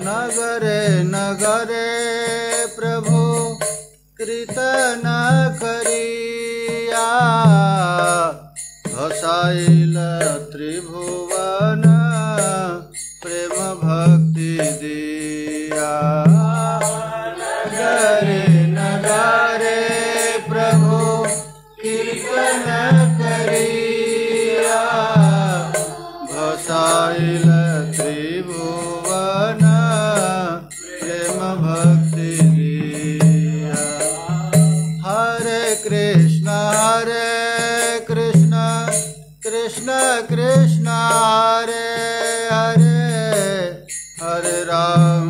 नगरे नगरे प्रभु कीर्तन करिया भसाइल त्रिभुवन प्रेम भक्ति दिया। नगरे नगरे प्रभु कीर्तन करिया भसाइल त्रिभुवन प्रेम भक्ति दिया। हरे कृष्ण कृष्ण कृष्ण हरे हरे हरे राम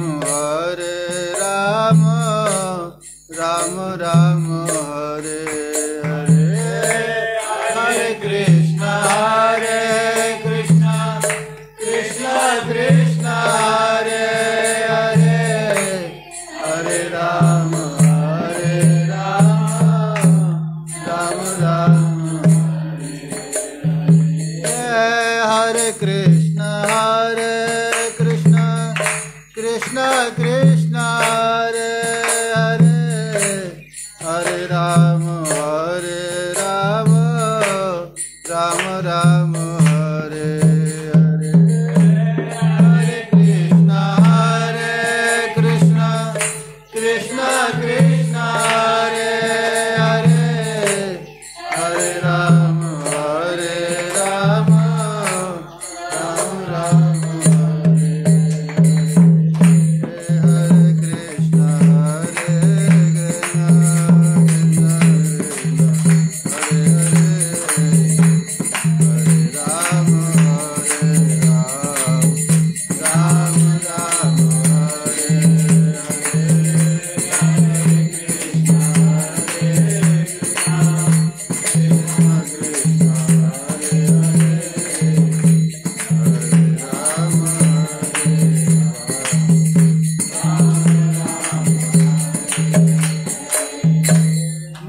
राम राम हरे हरे। हरे कृष्ण कृष्ण कृष्ण हरे हरे हरे राम राम हरे कृष्ण कृष्ण कृष्ण हरे हरे हरे राम राम हरे हरे। हरे कृष्ण कृष्ण कृष्ण हरे हरे हरे राम राम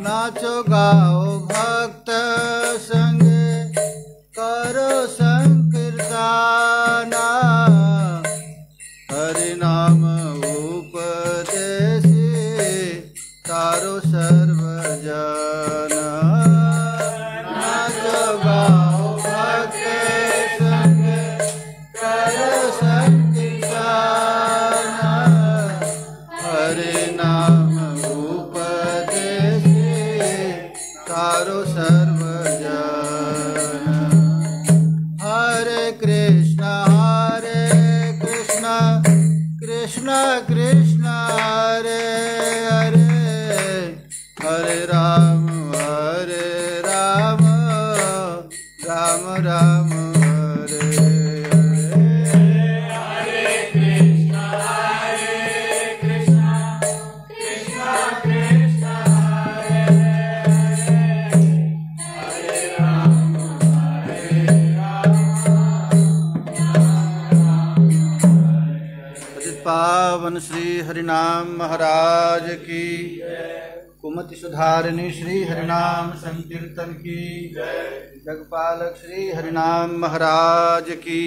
नाचो गाओ भक्त संग करो संकीर्तना हरि नाम उपदेशी तारो सर्वजन। नाचो गाओ भक्त संग करो संकीर्तना हरि नाम तारो सर्वजन। हरे कृष्ण कृष्ण कृष्ण हरे हरे हरे राम राम हरे हरे। हरे कृष्ण कृष्ण कृष्ण पावन श्री हरिनाम महाराज की, कुमति सुधारिणी श्री हरिनाम संकीर्तन की, जगपालक श्री हरिनाम महाराज की,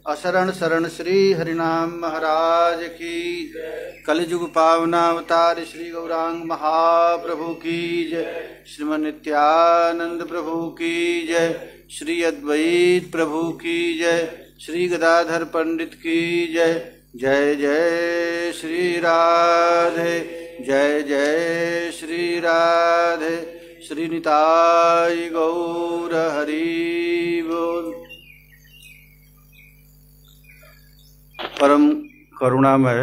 अशरण शरण श्री हरिनाम महाराज की, कलिजुग पावनावतार श्री गौरांग महाप्रभु की जय, श्रीमन नित्यानंद प्रभु की जय, श्री अद्वैत प्रभु की जय, श्री गदाधर पंडित की जय। जय जय श्री राधे जय जय श्री राधे, श्री निताय गौर हरि बोल। परम करुणामय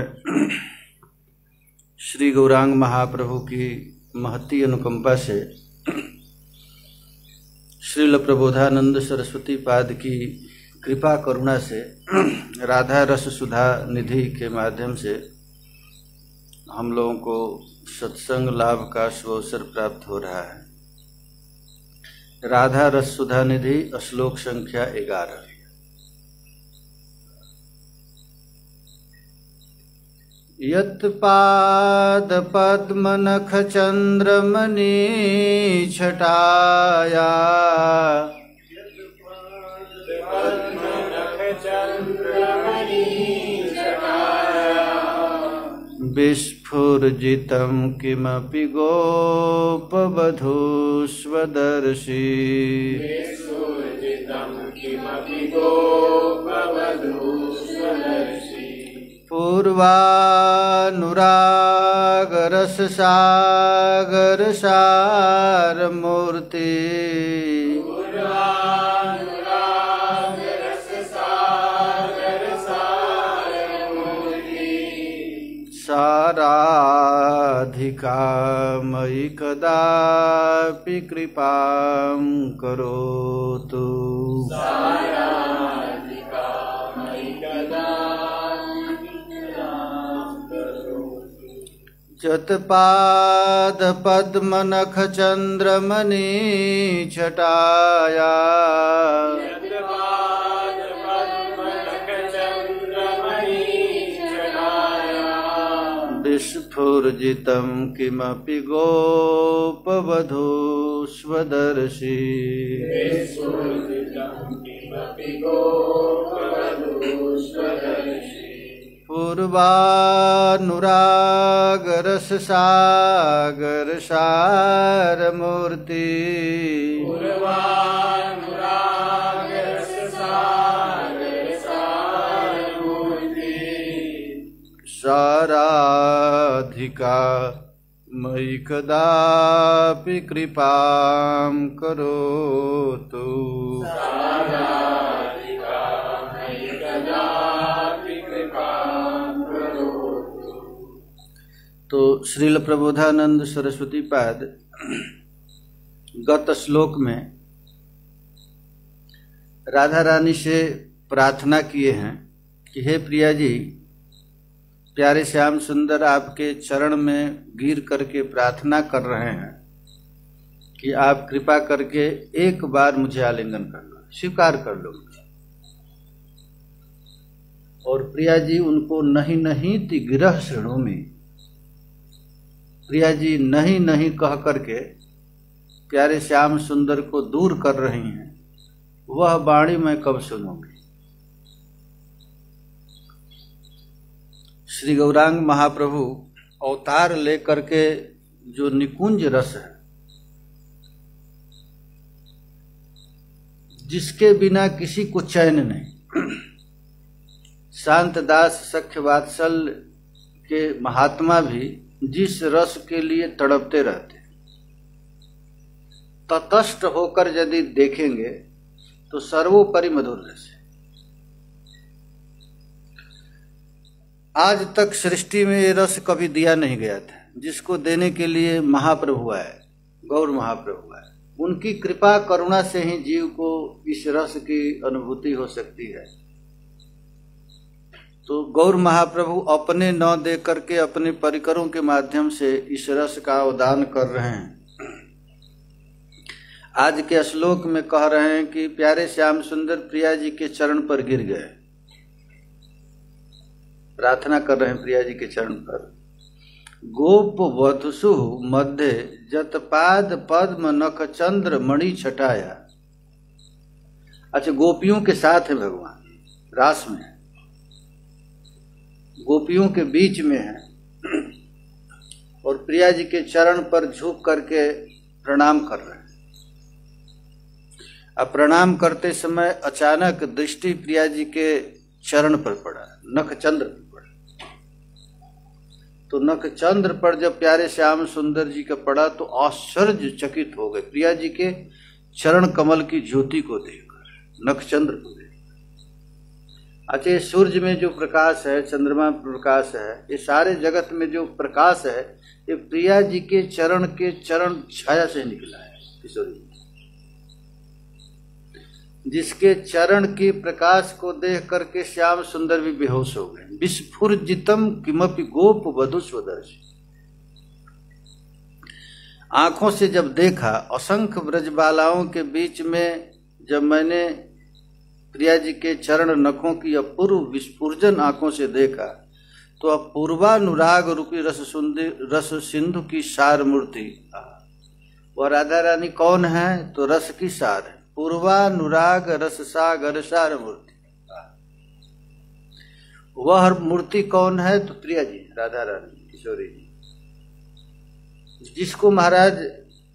श्री गौरांग महाप्रभु की महती अनुकंपा से श्रील प्रबोधानंद सरस्वती पाद की कृपा करुणा से राधा रस सुधा निधि के माध्यम से हम लोगों को सत्संग लाभ का सुअवसर प्राप्त हो रहा है। राधा रस सुधा निधि श्लोक संख्या 11। यत्पाद पद्म नख चंद्रमणि छटाया विस्फुर्जितं किमपि गोपवधू स्वदर्शी पूर्वानुरागरस सागर सारमूर्ति साराधिका मयि कदापि कृपां करोतु। जतपाद पद्म नख चंद्रमणि छटाया विस्फुर्जितं किमपि गोपवधू स्वदर्शी पूर्वानुरागरस सागर सारमूर्ति साराधिका मयि कदापि कृपां करोतु। तो श्रील प्रबोधानंद सरस्वती पाद गत श्लोक में राधा रानी से प्रार्थना किए हैं कि हे प्रिया जी, प्यारे श्याम सुंदर आपके चरण में गिर करके प्रार्थना कर रहे हैं कि आप कृपा करके एक बार मुझे आलिंगन कर लो, स्वीकार कर लो। और प्रिया जी उनको नहीं नहीं तिगिरह श्रेणु में, प्रिया जी नहीं नहीं कह करके प्यारे श्याम सुंदर को दूर कर रही हैं। वह वाणी मैं कब सुनूंगी। श्री गौरांग महाप्रभु अवतार लेकर के जो निकुंज रस है, जिसके बिना किसी को चैन नहीं, शांत दास सख्य वात्सल्य के महात्मा भी जिस रस के लिए तड़पते रहते, तटस्थ होकर यदि देखेंगे तो सर्वोपरि मधुर रस है। आज तक सृष्टि में ये रस कभी दिया नहीं गया था, जिसको देने के लिए महाप्रभु आए, गौर महाप्रभु आए। उनकी कृपा करुणा से ही जीव को इस रस की अनुभूति हो सकती है। तो गौर महाप्रभु अपने न दे करके अपने परिकरों के माध्यम से इस रस का अवदान कर रहे हैं। आज के श्लोक में कह रहे हैं कि प्यारे श्याम सुंदर प्रिया जी के चरण पर गिर गए, प्रार्थना कर रहे हैं प्रिया जी के चरण पर। गोप वधुसु मध्य जतपाद पद्म नख चंद्र मणि छटाया। अच्छा, गोपियों के साथ है भगवान, रास में है, गोपियों के बीच में है और प्रिया जी के चरण पर झुक करके प्रणाम कर रहे हैं। अब प्रणाम करते समय अचानक दृष्टि प्रिया जी के चरण पर पड़ा, नख चंद्र पर पड़ा। तो नख चंद्र पर जब प्यारे श्याम सुंदर जी का पड़ा तो आश्चर्यचकित हो गए प्रिया जी के चरण कमल की ज्योति को देखकर, नख चंद्र को देखकर। अच्छा, ये सूर्य में जो प्रकाश है, चंद्रमा प्रकाश है, ये सारे जगत में जो प्रकाश है, ये प्रिया जी के चरण छाया से निकला है। किशोर जी, जिसके चरण की प्रकाश को देख करके श्याम सुंदर भी बेहोश हो गए। विस्फुर्जितम किमपि गोप वधु स्वदर्शी। आंखों से जब देखा, असंख्य ब्रजबालाओं के बीच में जब मैंने प्रिया जी के चरण नखों की अपूर्व विस्फुर्जन आंखों से देखा, तो अब पूर्वानुराग रूपी रस सिंधु की सार मूर्ति, वह राधा रानी कौन है? तो रस की सार है। पूर्वानुराग रस सागर सार मूर्ति, वह मूर्ति कौन है? तो प्रिया जी, राधा रानी किशोरी जी, जिसको महाराज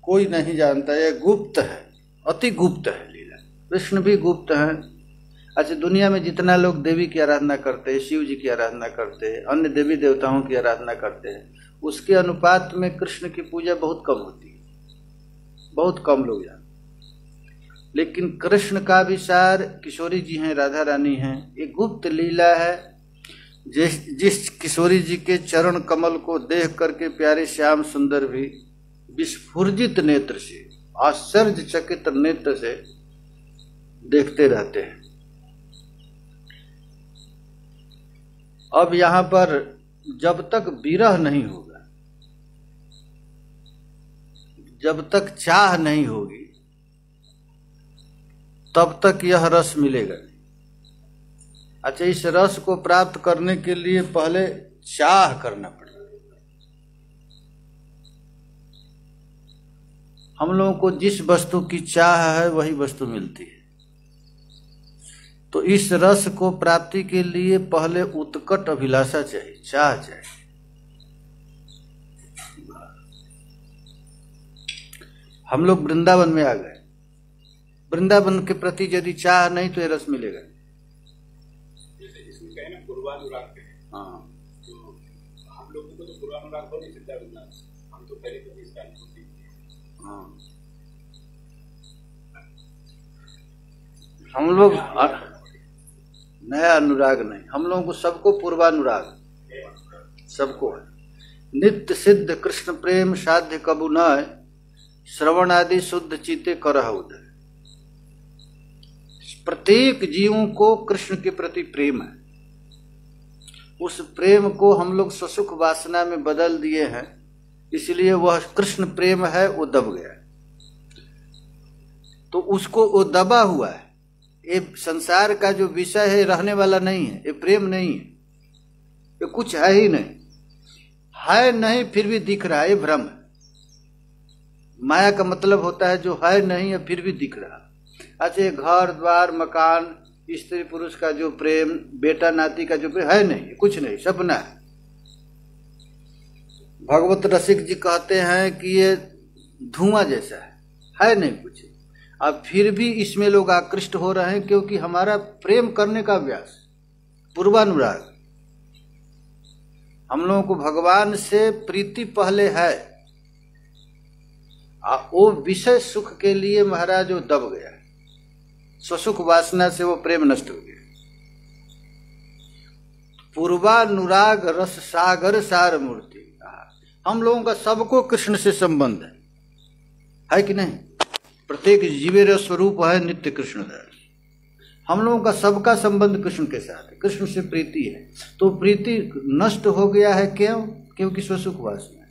कोई नहीं जानता, यह गुप्त है, अति गुप्त है लीला। कृष्ण भी गुप्त है। अच्छा, दुनिया में जितना लोग देवी की आराधना करते हैं, शिव जी की आराधना करते हैं, अन्य देवी देवताओं की आराधना करते हैं, उसके अनुपात में कृष्ण की पूजा बहुत कम होती है, बहुत कम लोग जानते। लेकिन कृष्ण का विचार किशोरी जी हैं, राधा रानी हैं, ये गुप्त लीला है। जिस किशोरी जी के चरण कमल को देख करके प्यारे श्याम सुंदर भी विस्फुरित नेत्र से, आश्चर्यचकित नेत्र से देखते रहते हैं। अब यहां पर जब तक विरह नहीं होगा, जब तक चाह नहीं होगी, तब तक यह रस मिलेगा नहीं। अच्छा, इस रस को प्राप्त करने के लिए पहले चाह करना पड़ेगा। हम लोगों को जिस वस्तु की चाह है वही वस्तु मिलती है। तो इस रस को प्राप्ति के लिए पहले उत्कट अभिलाषा चाहिए, चाह चाहिए। हम लोग वृंदावन में आ गए, वृंदावन के प्रति यदि चाह नहीं तो ये रस मिलेगा। हाँ, तो हम लोगों को तो पूर्वानुराग हो नहीं सकता, हम तो पहले कभी इसका अनुभव नहीं किया। हाँ, हम लोग नया अनुराग नहीं, हम लोगों को सबको पूर्वानुराग, सबको है। नित्य सिद्ध कृष्ण प्रेम साध्य कबू न, श्रवण आदि शुद्ध चीते करह उदय। प्रत्येक जीवों को कृष्ण के प्रति प्रेम है। उस प्रेम को हम लोग स्वसुख वासना में बदल दिए हैं, इसलिए वह कृष्ण प्रेम है वो दब गया, तो उसको वो दबा हुआ है। ये संसार का जो विषय है रहने वाला नहीं है, ये प्रेम नहीं है, ये कुछ है ही नहीं, है नहीं फिर भी दिख रहा है, ये भ्रम है। माया का मतलब होता है जो है नहीं है फिर भी दिख रहा। अच्छा, घर द्वार मकान स्त्री पुरुष का जो प्रेम, बेटा नाती का जो प्रेम है नहीं, कुछ नहीं, सपना है। भगवत रसिक जी कहते हैं कि ये धुआं जैसा है नहीं कुछ, अब फिर भी इसमें लोग आकृष्ट हो रहे हैं क्योंकि हमारा प्रेम करने का अभ्यास, पूर्वानुराग। हम लोगों को भगवान से प्रीति पहले है, वो विषय सुख के लिए महाराज वो दब गया, स्वसुख वासना से वो प्रेम नष्ट हो गया। पूर्वानुराग रस सागर सार मूर्ति, हम लोगों का सबको कृष्ण से संबंध है कि नहीं? प्रत्येक जीवेर स्वरूप है नित्य कृष्ण है। हम लोगों का सबका संबंध कृष्ण के साथ है, कृष्ण से प्रीति है। तो प्रीति नष्ट हो गया है, क्यों? क्योंकि स्वसुख वासना,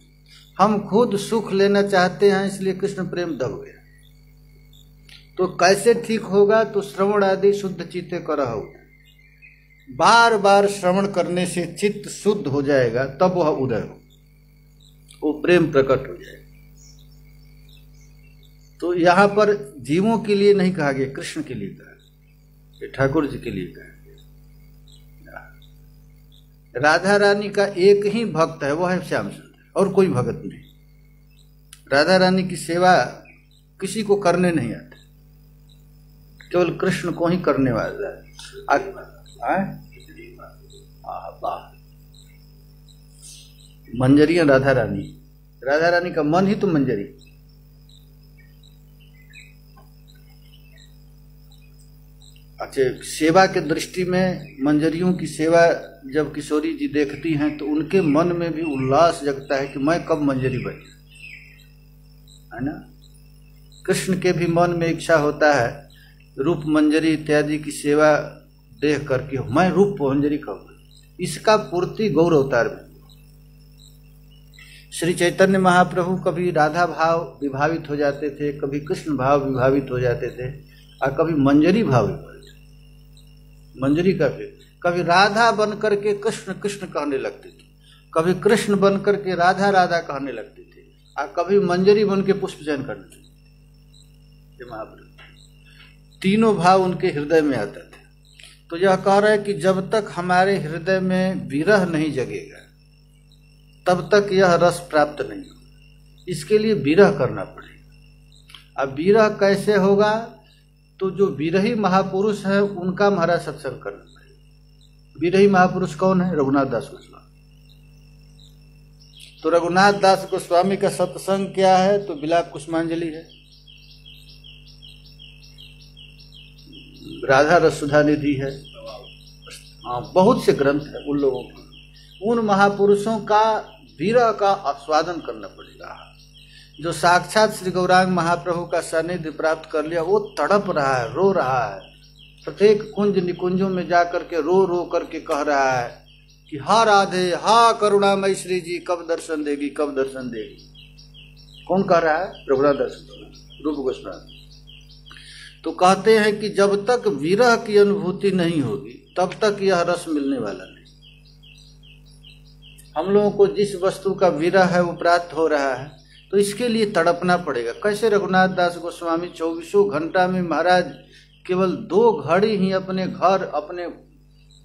हम खुद सुख लेना चाहते हैं, इसलिए कृष्ण प्रेम दब गया। तो कैसे ठीक होगा? तो श्रवण आदि शुद्ध चित्ते करह, बार बार श्रवण करने से चित्त शुद्ध हो जाएगा, तब वह उदय हो, वो प्रेम प्रकट हो जाएगा। तो यहां पर जीवों के लिए नहीं कहा गया, कृष्ण के लिए कहा, ठाकुर जी के लिए कहा गया। राधा रानी का एक ही भक्त है, वह है श्याम सुंदर, और कोई भगत नहीं। राधा रानी की सेवा किसी को करने नहीं आती, केवल कृष्ण को ही करने वाला है। मंजरियां राधा रानी, राधा रानी का मन ही तो मंजरी। अच्छा, सेवा के दृष्टि में मंजरियों की सेवा जब किशोरी जी देखती हैं तो उनके मन में भी उल्लास जगता है कि मैं कब मंजरी बनी, है ना। कृष्ण के भी मन में इच्छा होता है रूप मंजरी इत्यादि की सेवा देख करके मैं रूप मंजरी कब। इसका पूर्ति गौर अवतार में श्री चैतन्य महाप्रभु कभी राधा भाव विभावित हो जाते थे, कभी कृष्ण भाव विभावित हो जाते थे, और कभी मंजरी भाव विभावित। मंजरी का फिर कभी राधा बन करके कृष्ण कृष्ण कहने लगती थी, कभी कृष्ण बन करके राधा राधा कहने लगती थी, और कभी मंजरी बन के पुष्प चयन करने लगती। ये महाप्रभु तीनों भाव उनके हृदय में आते थे। तो यह कह रहा है कि जब तक हमारे हृदय में विरह नहीं जगेगा तब तक यह रस प्राप्त नहीं होगा। इसके लिए विरह करना पड़ेगा। अब विरह कैसे होगा? तो जो विरही महापुरुष है उनका महाराज सत्संग करना पड़ेगा। विरही महापुरुष कौन है? रघुनाथ दास गोस्वामी। तो रघुनाथ दास गोस्वामी का सत्संग क्या है? तो विलाप कुसुमांजलि है, राधा रसुधा निधि है, हाँ बहुत से ग्रंथ है उन लोगों के। उन महापुरुषों का विरह का आस्वादन करना पड़ेगा। जो साक्षात श्री गौरांग महाप्रभु का सानिध्य प्राप्त कर लिया वो तड़प रहा है, रो रहा है, प्रत्येक कुंज निकुंजों में जाकर के रो रो करके कह रहा है कि हा राधे, हा करुणामयी श्री जी कब दर्शन देगी, कब दर्शन देगी। कौन कह रहा है? रघुनाथ दास रूप गोस्वामी। तो कहते हैं कि जब तक विरह की अनुभूति नहीं होगी तब तक यह रस मिलने वाला नहीं। हम लोगों को जिस वस्तु का विरह है वो प्राप्त हो रहा है, तो इसके लिए तड़पना पड़ेगा। कैसे? रघुनाथ दास गोस्वामी 24 घंटा में महाराज केवल 2 घड़ी ही अपने घर, अपने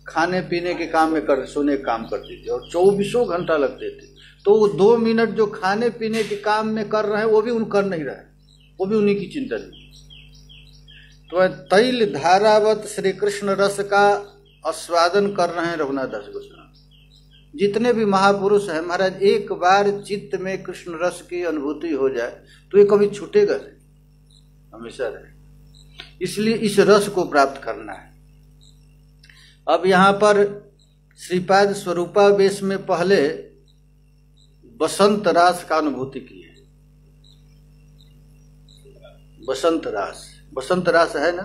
खाने पीने के काम में सोने के काम करते थे, और 24 घंटा लगते थे। तो वो 2 मिनट जो खाने पीने के काम में कर रहे हैं वो भी उन कर नहीं रहे, वो भी उन्हीं की चिंता नहीं। तो तैल धारावत श्री कृष्ण रस का आस्वादन कर रहे हैं रघुनाथ दास गोस्वामी। जितने भी महापुरुष हैं महाराज, एक बार चित्त में कृष्ण रस की अनुभूति हो जाए तो ये कभी छूटेगा नहीं, हमेशा रहे। इसलिए इस रस को प्राप्त करना है। अब यहाँ पर श्रीपाद स्वरूपावेश में पहले बसंत रास का अनुभूति की है। बसंत रास, बसंत रास है ना?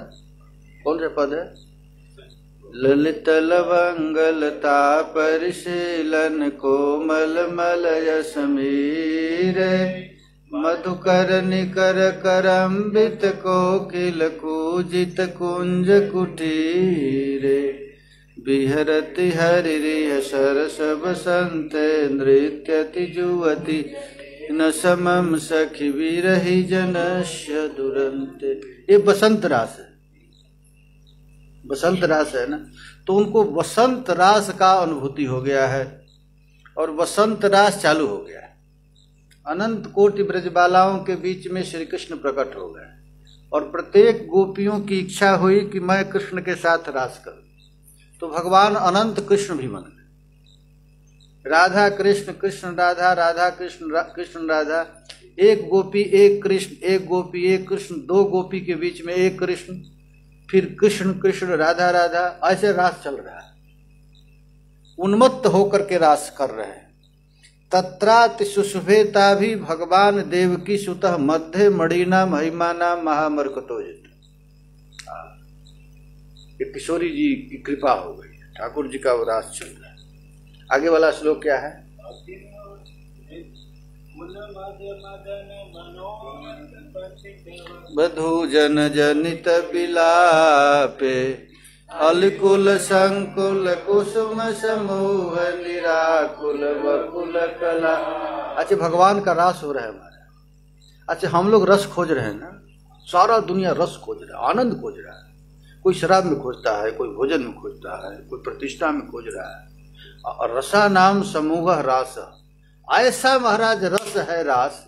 कौन सा पद है? ललित लवंगलता परिशीलन कोमल मलय समीरे मधुकर निकर करम्बित कोकिल कूजित कुंज कुटीरे बिहरति हरिरिह सरस बसंत नृत्यति जुवति न समम सखी विरही जनस्य दुरंत। ये बसंत रास है, बसंत रास है ना। तो उनको वसंत रास का अनुभूति हो गया है और वसंत रास चालू हो गया है। अनंत कोटि ब्रजबालाओं के बीच में श्री कृष्ण प्रकट हो गए और प्रत्येक गोपियों की इच्छा हुई कि मैं कृष्ण के साथ रास करूं। तो भगवान अनंत कृष्ण भी बन गए। राधा कृष्ण, कृष्ण राधा, राधा कृष्ण, कृष्ण राधा, एक गोपी एक कृष्ण, एक गोपी एक कृष्ण, 2 गोपी के बीच में एक कृष्ण, फिर कृष्ण कृष्ण राधा राधा, ऐसे रास चल रहा है। उन्मत्त होकर के रास कर रहे हैं। तत्राति सुशुभेता भी भगवान देवकी सुतः मध्य मणिना महिमाना महामरकतोजित। किशोरी जी की कृपा हो गई, ठाकुर जी का वो रास चल रहा है। आगे वाला श्लोक क्या है? बधू जन जनित बिलापे अलकुल संकुल कुसुम समूह निराकुल वकुल कला। अच्छा, भगवान का रास हो रहा है हमारा। अच्छा, हम लोग रस खोज रहे हैं ना, सारा दुनिया रस खोज रहा है, आनंद खोज रहा है। कोई शराब में खोजता है, कोई भोजन में खोजता है, कोई प्रतिष्ठा में खोज रहा है। और रसा नाम समूह रास, ऐसा महाराज रस है रास,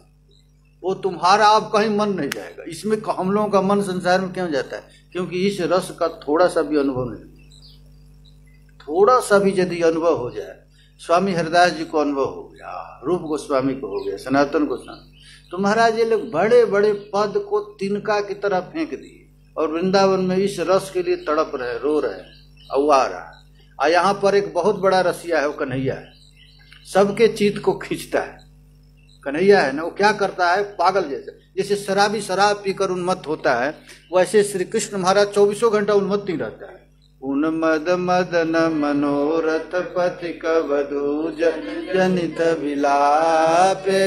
वो तुम्हारा अब कहीं मन नहीं जाएगा। इसमें हम लोगों का मन संसार में क्यों जाता है? क्योंकि इस रस का थोड़ा सा भी अनुभव नहीं, थोड़ा सा भी यदि अनुभव हो जाए, स्वामी हरिदास जी को अनुभव हो गया, रूप गोस्वामी को हो गया, सनातन गोस्वामी, तो महाराज ये लोग बड़े बड़े पद को तिनका की तरह फेंक दिए और वृंदावन में इस रस के लिए तड़प रहे, रो रहे, अवा रहा। और यहाँ पर एक बहुत बड़ा रसिया है, वो कन्हैया है, सबके चित्त को खींचता है। कन्हैया है ना, वो क्या करता है? पागल जैसे शराबी शराब पीकर उन्मत्त होता है, वैसे श्री कृष्ण महाराज 24 घंटा उन्मत्त ही रहता है। उन्मद मदन मनोरथ पथिक वधू जनित विलापे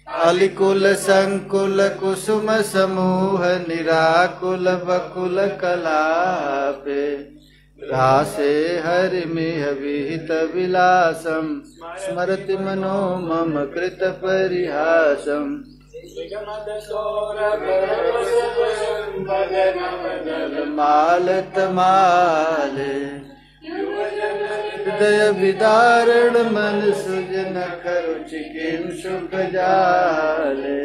अलिकुल संकुल कुसुम समूह निराकुल बकुल कलापे रासे हरिमिह विहित विलासम स्मरति मनो मम कृत परिहासम मालत माले हृदय विदारण मन सुजन करुचि किम सुख जाले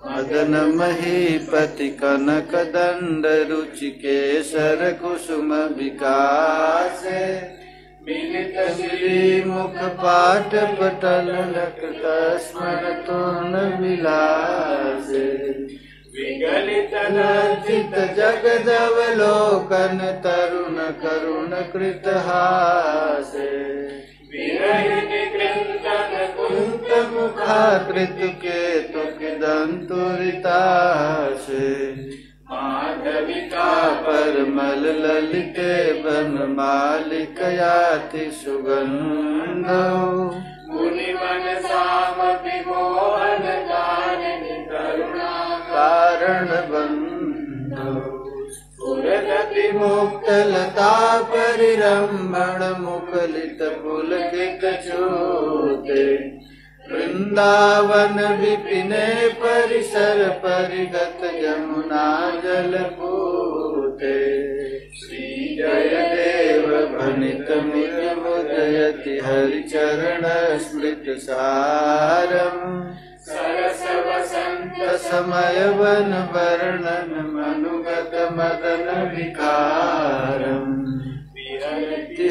मदन महीपति कनक दंड रुचि केसर कुसुम विकासे मिलित श्री मुख पाठ पटल लखत स्मर तूर्ण विलासे विगलित लज्जित जगदवलोकन तरुण करुण कृत हासे विरहित कृंतन कुंत मुखाकृत केतु दंतुरितासे माधविका परमल ललिते वन मालिकयाति सुगंधो मुनिवन साम विमोहन कारण बंधो सुरगति मुक्त लता परिरमण मुखलित पुलकित चूते वृंदावन विपिने परिसर परिगत यमुना जल पूते श्री जय देव भनित मिल मुदयति हरि चरण स्मृत सारम सरस वसंत समय वन वर्णन मनुगत मदन विकारम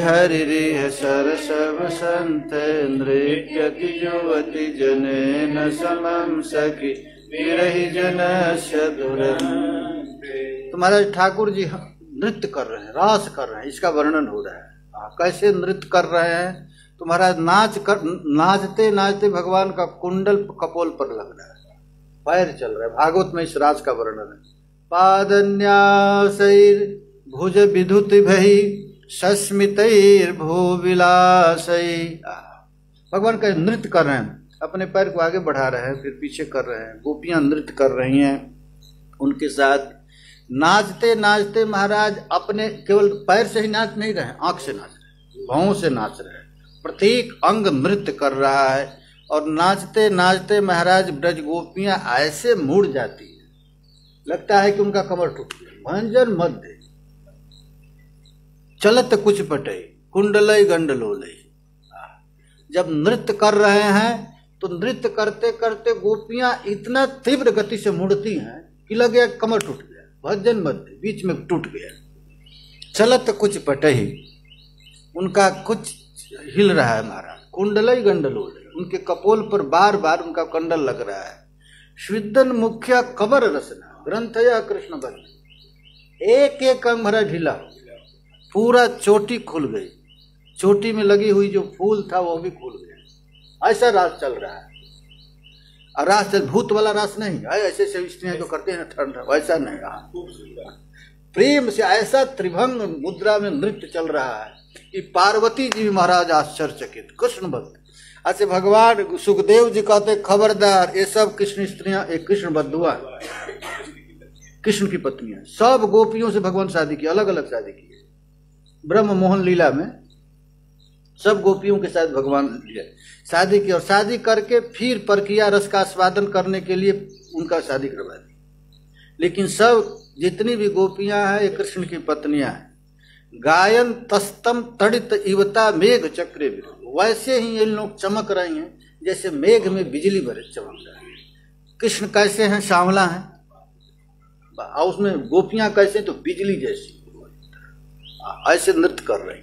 हरिरिह सरस वसंत नृत्यति युवति जनेन समम सखी विरहि जनस्य दुरंते। तुम्हारा ठाकुर जी नृत्य कर रहे हैं, रास कर रहे हैं, इसका वर्णन हो रहा है। कैसे नृत्य कर रहे हैं? तुम्हारा नाचते नाचते भगवान का कुंडल कपोल पर लग रहा है, पैर चल रहा है। भागवत में इस राज का वर्णन है। पादन्यासैर भुज विधुति भई सस्मितैर भूविलासै। भगवान का नृत्य कर रहे हैं, अपने पैर को आगे बढ़ा रहे हैं, फिर पीछे कर रहे हैं। गोपियां नृत्य कर रही हैं उनके साथ। नाचते नाचते महाराज अपने केवल पैर से ही नाच नहीं रहे, आंख से नाच रहे, भावों से नाच रहे, प्रत्येक अंग नृत्य कर रहा है। और नाचते नाचते महाराज ब्रज गोपियां ऐसे मुड़ जाती है, लगता है कि उनका कमर टूट गया। भंजन मध्य चलत कुछ पटे कुंडलई गंडलोलई। जब नृत्य कर रहे हैं तो नृत्य करते करते गोपियां इतना तीव्र गति से मुड़ती हैं कि लगे कमर टूट गया, भजन मध्य बीच में टूट गया। चलत कुछ पटे ही, उनका कुछ हिल रहा है महाराज। कुंडलई गंडलोलई, उनके कपोल पर बार बार उनका कंडल लग रहा है। स्विदन मुख्य कबर रसना ग्रंथया कृष्ण बन। एक एक अंग भरा ढीला, पूरा चोटी खुल गई, चोटी में लगी हुई जो फूल था वो भी खुल गया। ऐसा रास चल रहा है। और रास भूत वाला रास नहीं है, ऐसे ऐसे स्त्रियां जो करते हैं ठंडा, वैसा नहीं। प्रेम से ऐसा त्रिभंग मुद्रा में नृत्य चल रहा है कि पार्वती जी भी महाराज आश्चर्यचकित। कृष्ण भक्त ऐसे भगवान सुखदेव जी कहते खबरदार, ये सब कृष्ण स्त्रियां, एक कृष्ण बद्धुआ, कृष्ण की पत्नियां, सब गोपियों से भगवान शादी की, अलग अलग शादी की। ब्रह्म मोहन लीला में सब गोपियों के साथ भगवान शादी की, और शादी करके फिर परकिया रस का आस्वादन करने के लिए उनका शादी करवा दी। लेकिन सब जितनी भी गोपियां हैं ये कृष्ण की पत्नियां हैं। गायन तस्तम तड़ित इवता मेघ चक्रे विरुद्ध, वैसे ही ये लोग चमक रही हैं जैसे मेघ में बिजली बरस चमक रही है। कृष्ण कैसे हैं? सांवला हैं, और उसमें गोपियां कैसे? तो बिजली जैसी, ऐसे नृत्य कर रही।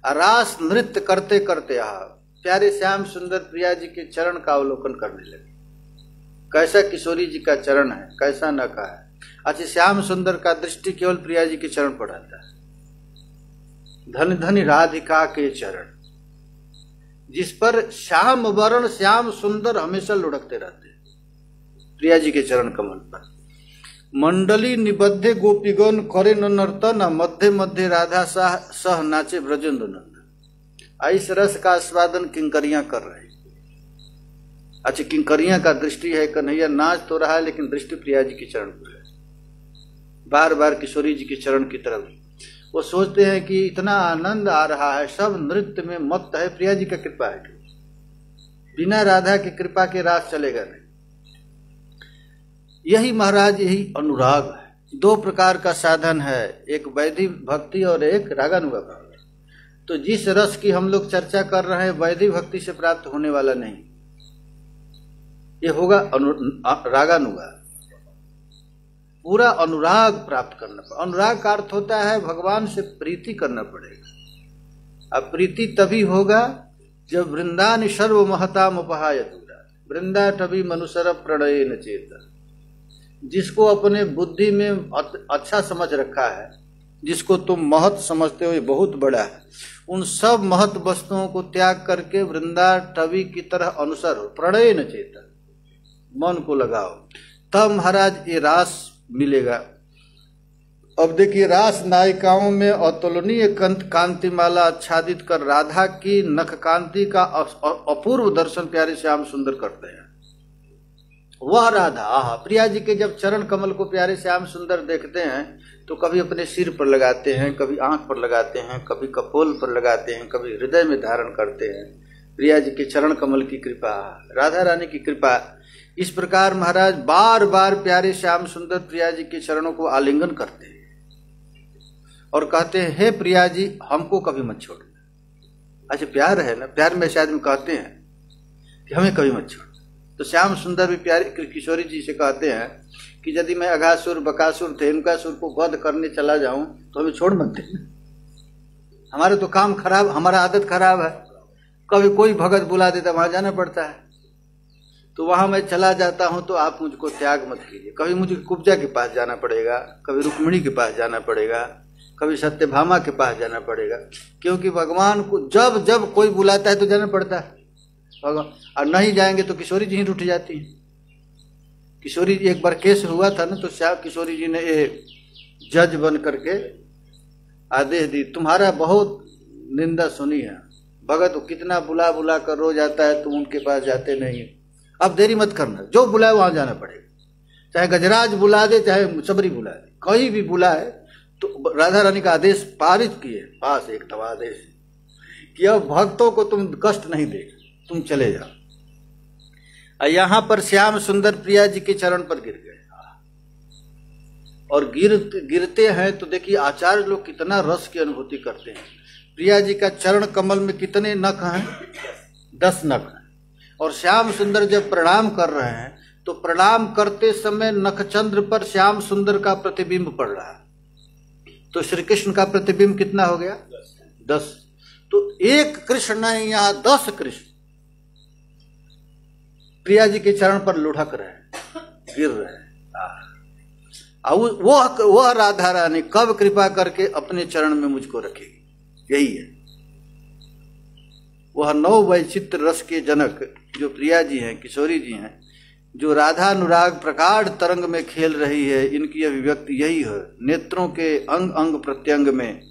रास नृत्य करते करते प्यारे श्याम सुंदर प्रिया जी के चरण का अवलोकन करने लगे। कैसा किशोरी जी का चरण है, कैसा नका है। अच्छा, श्याम सुंदर का दृष्टि केवल प्रिया जी के चरण पर आता है। धन धन राधिका के चरण, जिस पर श्याम वर्ण श्याम सुंदर हमेशा लुढ़कते रहते हैं, प्रिया जी के चरण कमल पर। मंडली निबद्धे गोपीगण करे नर्तन, मध्य मध्य राधा सह नाचे ब्रजेंद्र नंदन। इस रस का आस्वादन किंकरियां कर रहे। अच्छा, किंकरियां का दृष्टि है, कन्हैया नाच तो रहा है लेकिन दृष्टि प्रिया जी के चरण पर है, बार बार किशोरी जी के चरण की तरफ। वो सोचते हैं कि इतना आनंद आ रहा है, सब नृत्य में मत्त है, प्रिया जी का कृपा है, बिना राधा की कृपा के रास चलेगा नहीं। यही महाराज, यही अनुराग है। दो प्रकार का साधन है, एक वैदिक भक्ति और एक रागानुगा भक्ति। तो जिस रस की हम लोग चर्चा कर रहे हैं वैदिक भक्ति से प्राप्त होने वाला नहीं, ये होगा रागानुगा। पूरा अनुराग प्राप्त करना पड़ेगा। अनुराग का अर्थ होता है भगवान से प्रीति करना पड़ेगा। अब प्रीति तभी होगा जब वृंदानि सर्व महताम उपहाय दूरा, वृंदा तभी मनुसर प्रणय न चेता। जिसको अपने बुद्धि में अच्छा समझ रखा है, जिसको तुम महत समझते हो ये बहुत बड़ा है, उन सब महत वस्तुओं को त्याग करके वृंदा टवी की तरह अनुसर हो, प्रणय न चेता, मन को लगाओ, तब महाराज ये रास मिलेगा। अब देखिए, रास नायिकाओं में अतुलनीय कांतिमाला आच्छादित कर राधा की नख कांति का अपूर्व दर्शन प्यारे श्याम सुंदर करते हैं। वह राधा, आहा, प्रिया जी के जब चरण कमल को प्यारे श्याम सुंदर देखते हैं तो कभी अपने सिर पर लगाते हैं, कभी आंख पर लगाते हैं, कभी कपोल पर लगाते हैं, कभी हृदय में धारण करते हैं। प्रिया जी के चरण कमल की कृपा, राधा रानी की कृपा। इस प्रकार महाराज बार बार प्यारे श्याम सुंदर प्रिया जी के चरणों को आलिंगन करते हैं और कहते हैं, हे प्रिया जी, हमको कभी मत छोड़ना। अच्छा, प्यार है ना, प्यार में शायद में कहते हैं कि हमें कभी मत छोड़। तो श्याम सुंदर भी प्यारे किशोरी जी से कहते हैं कि यदि मैं अघासुर, बकासुर, धेनुकासुर को वध करने चला जाऊं तो हमें छोड़ मत देना। हमारे तो काम खराब, हमारा आदत खराब है, कभी कोई भगत बुला देता वहां जाना पड़ता है, तो वहां मैं चला जाता हूं, तो आप मुझको त्याग मत कीजिए। कभी मुझे कुब्जा के पास जाना पड़ेगा, कभी रुक्मिणी के पास जाना पड़ेगा, कभी सत्यभामा के पास जाना पड़ेगा, क्योंकि भगवान को जब जब कोई बुलाता है तो जाना पड़ता है भगवान। और नहीं जाएंगे तो किशोरी जी ही रूठ जाती है। किशोरी जी, एक बार केस हुआ था ना, तो श्याम किशोरी जी ने ये जज बन करके आदेश दी, तुम्हारा बहुत निंदा सुनी है, भगत कितना बुला बुला कर रो जाता है, तुम उनके पास जाते नहीं। अब देरी मत करना, जो बुलाए वहां जाना पड़ेगा, चाहे गजराज बुला दे, चाहे सबरी बुला दे, कहीं भी बुलाए। तो राधा रानी का आदेश पारित किए, पास एक दवा आदेश कि अब भक्तों को तुम कष्ट नहीं देगा, तुम चले जाओ। यहां पर श्याम सुंदर प्रिया जी के चरण पर गिर गए, और गिरते हैं तो देखिए आचार्य लोग कितना रस की अनुभूति करते हैं। प्रिया जी का चरण कमल में कितने नख हैं? 10 नख हैं। और श्याम सुंदर जब प्रणाम कर रहे हैं तो प्रणाम करते समय नखचंद्र पर श्याम सुंदर का प्रतिबिंब पड़ रहा है। तो श्री कृष्ण का प्रतिबिंब कितना हो गया? 10। तो एक कृष्ण नहीं, यहां 10 कृष्ण प्रिया जी के चरण पर लुढ़क रहे हैं, गिर रहे हैं। वह राधा रानी कब कृपा करके अपने चरण में मुझको रखेगी? यही है वह 9 वैचित्र रस के जनक जो प्रिया जी हैं, किशोरी जी हैं, जो राधा अनुराग प्रकांड तरंग में खेल रही है। इनकी अभिव्यक्ति यही है, नेत्रों के अंग अंग प्रत्यंग में।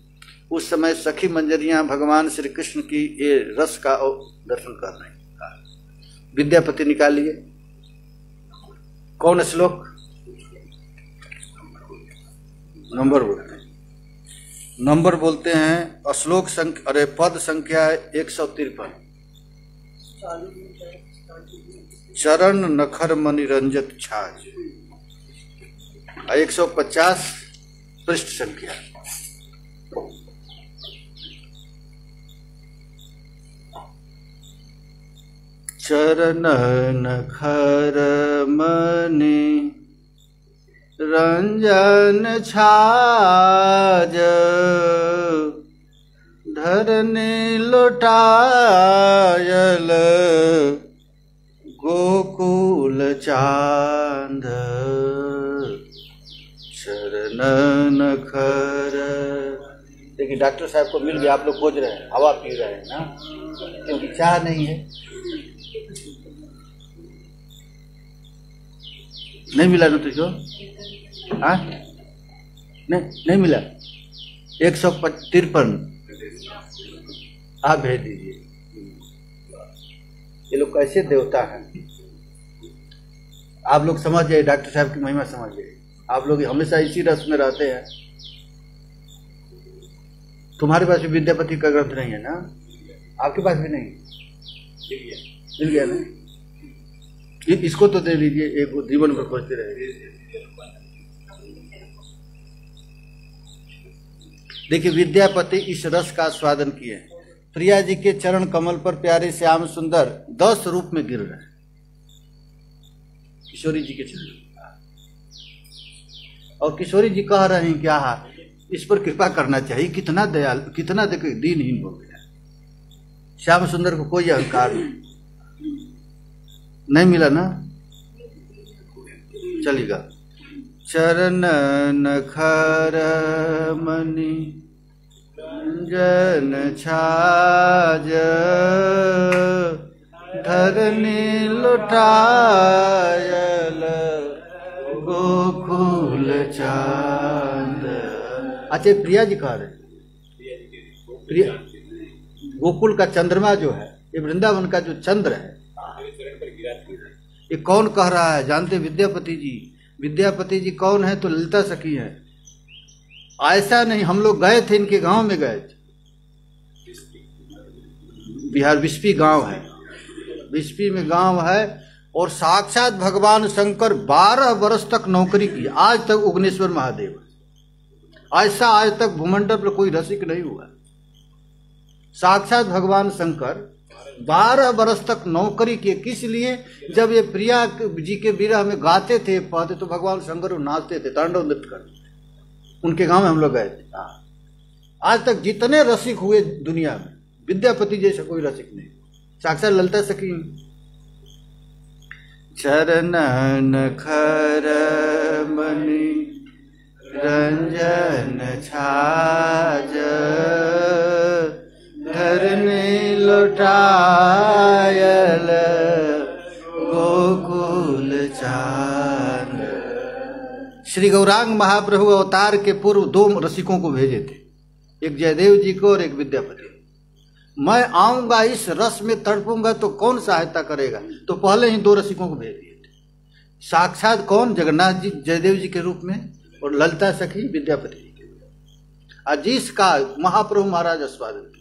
उस समय सखी मंजरियां भगवान श्री कृष्ण की ये रस का दर्शन कर रहे हैं। विद्यापति निकालिए, कौन श्लोक? नंबर बोलते हैं, नंबर बोलते हैं। श्लोक संख्या, अरे पद संख्या 153। चरण नखर मणिरंजत छाज। 150 पृष्ठ संख्या। चरण नखर मणि रंजन छाज, धरने लुटायल गोकुल चांद। चरण नखर। देखिए डॉक्टर साहब को मिल गया, आप लोग खोज रहे हैं, हवा पी रहे हैं ना, क्योंकि चाह नहीं है। नहीं मिला ना तुझको? हाँ, नहीं मिला। 153 आप भेज दीजिए। ये लोग कैसे देवता हैं, आप लोग समझ जाइए, डॉक्टर साहब की महिमा समझ जाइए। आप लोग हमेशा इसी रस में रहते हैं। तुम्हारे पास भी विद्यापति का ग्रंथ नहीं है ना? आपके पास भी नहीं? मिल गया ना? इसको तो दे लीजिए, एक जीवन पर खोजते रहे। देखिए, विद्यापति इस रस का स्वादन किए। प्रिया जी के चरण कमल पर प्यारे श्याम सुंदर 10 रूप में गिर रहे हैं, किशोरी जी के चरण, और किशोरी जी कह रहे हैं क्या इस पर कृपा करना चाहिए, कितना दयाल, कितना देखो दीनहीन हो गया। श्याम सुंदर को कोई अहंकार नहीं मिला ना? चलेगा। चरण नखर मणि जन छाज धरनी लुटायल गोकुल चांद। अच्छा, प्रिया जी कह रहे, प्रिया गोकुल का चंद्रमा जो है, ये वृंदावन का जो चंद्र है, ये कौन कह रहा है जानते? विद्यापति जी। विद्यापति जी कौन है? तो ललिता सखी है। ऐसा नहीं, हम लोग गए थे, इनके गांव में गए थे, बिहार विस्पी गांव है, विस्पी में गांव है, और साक्षात भगवान शंकर 12 वर्ष तक नौकरी की, आज तक उग्नेश्वर महादेव। ऐसा आज तक भूमंडल पर कोई रसिक नहीं हुआ। साक्षात भगवान शंकर 12 वर्ष तक नौकरी किए। किस लिए? जब ये प्रिया जी के विरह में गाते थे, पढ़ते, तो भगवान शंकर नाचते थे, तांडव नृत्य करते थे। उनके गांव में हम लोग गए थे। आज तक जितने रसिक हुए दुनिया में, विद्यापति जैसा कोई रसिक नहीं। साक्षात ललिता सखी। चरण नखर मणि रंजन छाज धरनी लुटायल गोकुल चांद। श्री गौरांग महाप्रभु अवतार के पूर्व 2 रसिकों को भेजे थे, एक जयदेव जी को और एक विद्यापति। मैं आऊंगा, इस रस में तड़पूंगा तो कौन सहायता करेगा, तो पहले ही 2 रसिकों को भेज दिए थे। साक्षात कौन? जगन्नाथ जी जयदेव जी के रूप में, और ललिता सखी विद्यापति जी के रूप में। अजीस का महाप्रभु महाराज आस्वादन किया।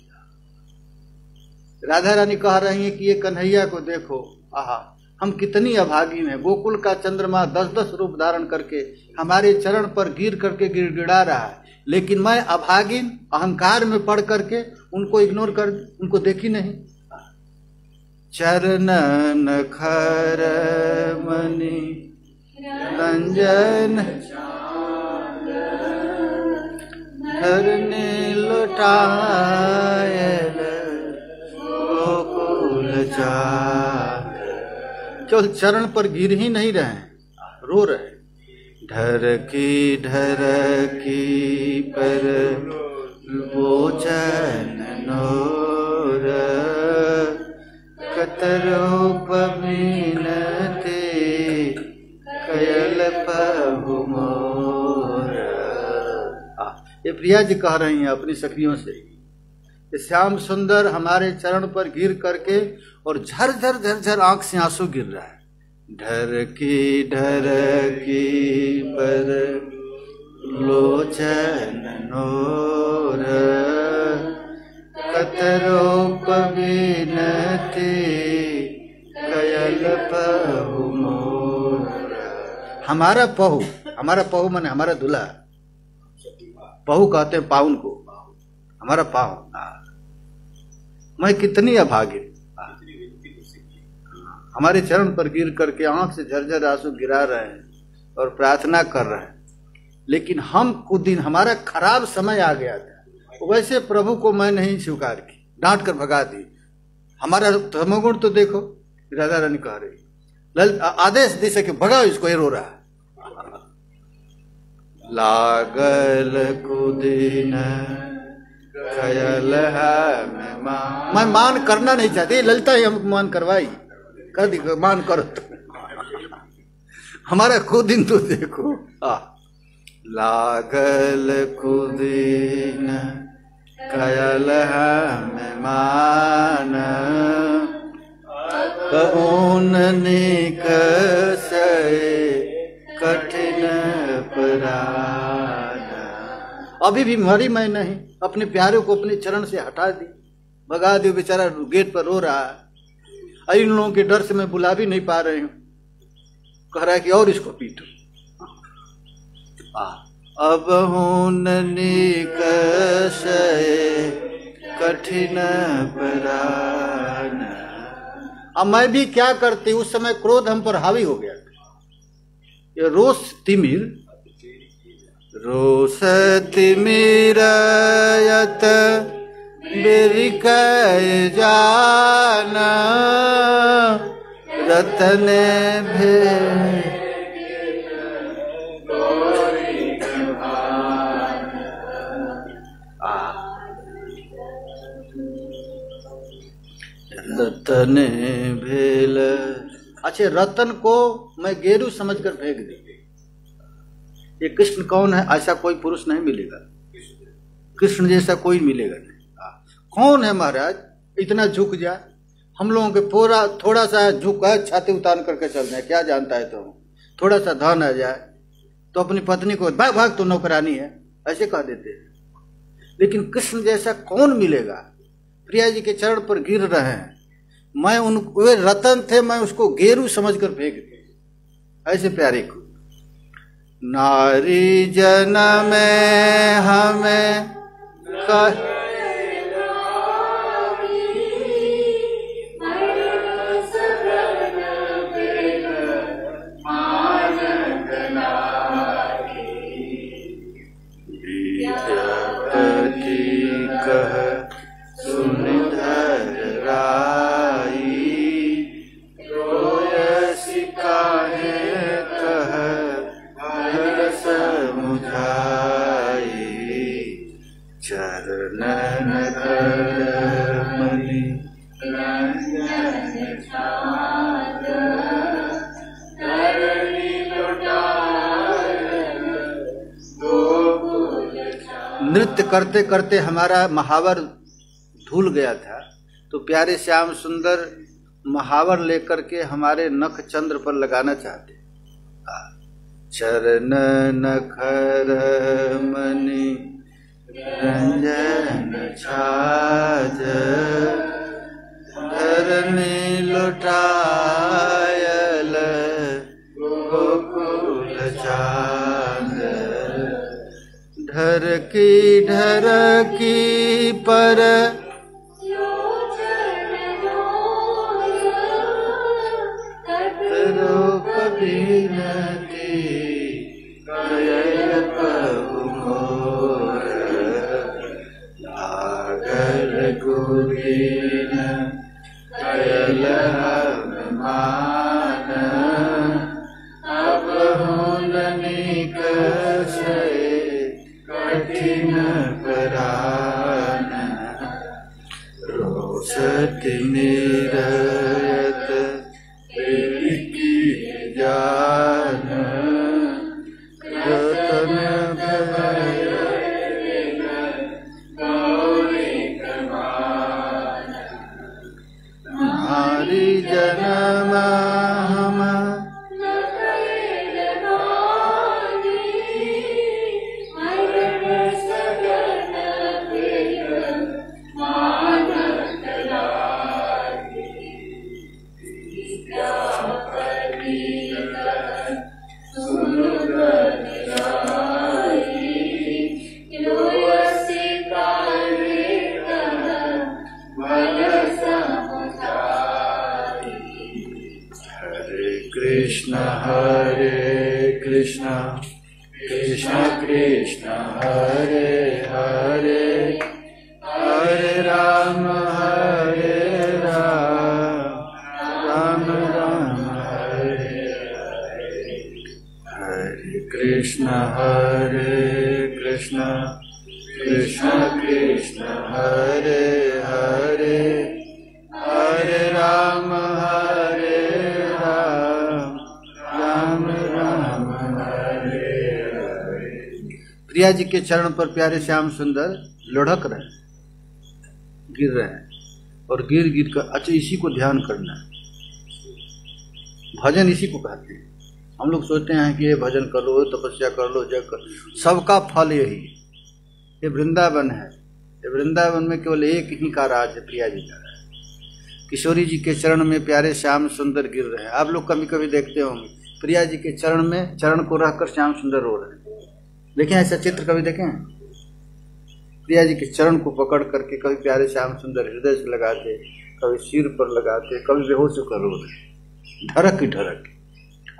राधा रानी कह रही हैं कि ये कन्हैया को देखो, आहा हम कितनी अभागी हैं। गोकुल का चंद्रमा 10-10 रूप धारण करके हमारे चरण पर गिर करके गिड़गिड़ा रहा है, लेकिन मैं अभागिन अहंकार में पड़ करके उनको इग्नोर कर, उनको देखी नहीं। चरण नखर मणि रंजन धरनी लुटायल गोकुल चांद। केवल चरण पर गिर ही नहीं रहे, रो रहे। ढरकी पर बोचन नोर कतरूप मीनते कयल पहु मोर। ये प्रिया जी कह रही हैं अपनी सखियों से, श्याम सुंदर हमारे चरण पर गिर करके और झरझर झरझर आंख से आंसू गिर रहा है। ढरकी पर लोचन नोर कतरूप बीनती कयल पहु मोर। हमारा पहु माने हमारा दूल्हा, पहु कहते हैं पाउन को, हमारा पाउन। मैं कितनी अभागी, हमारे चरण पर गिर करके आंख से झरझर आंसू गिरा रहे हैं और प्रार्थना कर रहे हैं। लेकिन हम कुछ दिन, हमारा खराब समय आ गया था, वैसे प्रभु को मैं नहीं स्वीकार की, डांट कर भगा दी। हमारा तमोगुण तो देखो, राधा रानी कह रही, आदेश दे सके भगाओ इसको, ये रो रहा। लागल कुदिन खयल है मैं मान करना नहीं चाहती, ललिता ही हमको मान करवाई, कर दी मान करो तो। हमारा कुदिन तो देखो, लागल कुदिन खयल है मान कौन निकसे कठिन परान। अभी भी मरी मैं नहीं, अपने प्यारे को अपने चरण से हटा दी, भगा दियो, बेचारा गेट पर रो रहा है। इन लोगों के डर से मैं बुला भी नहीं पा रही हूँ। कह रहा है कि और इसको पीटो। अब हुननी कसय कठिन परान। अब मैं भी क्या करती, उस समय क्रोध हम पर हावी हो गया। ये रोष तिमिर, रोष तिमिरयत बिरिकय जान, रतन भे रतन भेल। अच्छे, रतन को मैं गेरू समझकर फेंक दी। ये कृष्ण कौन है? ऐसा कोई पुरुष नहीं मिलेगा, कृष्ण जैसा कोई मिलेगा नहीं। कौन है महाराज इतना झुक जाए? हम लोगों के पूरा थोड़ा सा झुक है, छाती उतार करके चल जाए, क्या जानता है तो थोड़ा सा धन आ जाए तो अपनी पत्नी को भाग भाग तो नौकरानी है ऐसे कह देते हैं। लेकिन कृष्ण जैसा कौन मिलेगा? प्रिया जी के चरण पर गिर रहे हैं, मैं वे रतन थे, मैं उसको गेरू समझकर फेंक दिया ऐसे प्यारे को। नारी जन्म हमें कह नृत्य करते करते हमारा महावर धुल गया था, तो प्यारे श्याम सुंदर महावर लेकर के हमारे नख चंद्र पर लगाना चाहते। चरण नखर मणि रंजन छाज, धरनी लुटायल गोकुल चांद। ढर की पर कभी नदी कयल प्रभु मोर, लागल गुरीन कयल मान। अब हुननी कसय कठिन परान, रोष तिमिरयत बिरिकय जान, रतन भय नारी जन्म हम Hare Krishna, Krishna Krishna Hare Hare, Hare Rama Hare Rama, Rama Rama Hare Hare. Hare Krishna Krishna Krishna Hare Hare, Hare Rama Hare Priya ji के चरण पर प्यारे श्याम सुंदर लुढ़क रहे, गिर रहे हैं और गिर गिर कर। अच्छा, इसी को ध्यान करना है, भजन इसी को कहते हैं। हम लोग सोचते हैं कि ये भजन कर लो, तपस्या कर लो, जग कर, सबका फल यही। ये वृंदावन है। ये वृंदावन में केवल एक ही का राज है, प्रिया जी का राज। किशोरी जी के चरण में प्यारे श्याम सुंदर गिर रहे हैं। आप लोग कभी कभी देखते होंगे प्रिया जी के चरण में चरण को रखकर श्याम सुंदर रो रहे हैं। देखें ऐसा चित्र कभी देखें? प्रिया जी के चरण को पकड़ करके कभी प्यारे श्याम सुंदर हृदय से लगाते, कभी सिर पर लगाते, कभी बेहोश होकर रो रहे, ढरक की ढरक।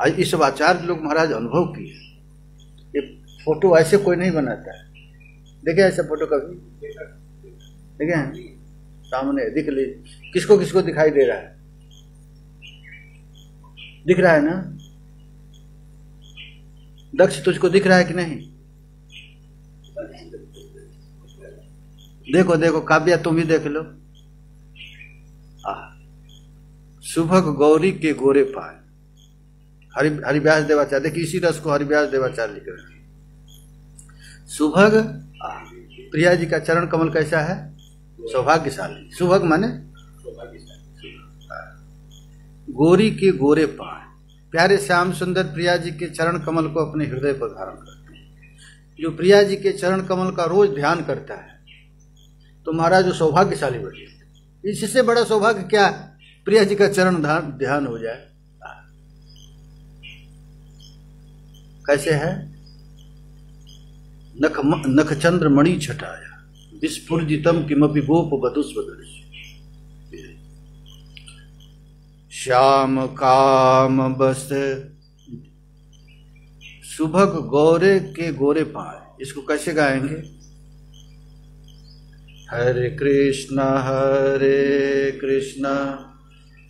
आज इस सब आचार्य लोग महाराज अनुभव किए। ये फोटो ऐसे कोई नहीं बनाता है। देखे ऐसा फोटो कभी? देखे सामने दिख ले, किसको किसको दिखाई दे रहा है? दिख रहा है ना? दक्ष तुझको दिख रहा है कि नहीं? देखो देखो काव्या तुम भी देख लो। सुभग गौरी के गोरे पाए, हरिव्यास देवाचार्य। देखिए इसी रस को हरिव्यास देवाचार्य लिख रहे हैं। सुभग प्रिया जी का चरण कमल कैसा है? सौभाग्यशाली। सुभग माने गोरी के गोरे पाए। प्यारे श्याम सुंदर प्रिया जी के चरण कमल को अपने हृदय पर धारण करते हैं। जो प्रिया जी के चरण कमल का रोज ध्यान करता है तो महाराज जो सौभाग्यशाली बन जाए। इससे बड़ा सौभाग्य क्या है? प्रिया जी का चरण ध्यान हो जाए। कैसे है? नखचंद्र मणि छटाया विस्फुजितम किमपि गोप वधुस्वदर्श। श्याम काम बस सुभग गौरे के गोरे पाए। इसको कैसे गाएंगे? हरे कृष्ण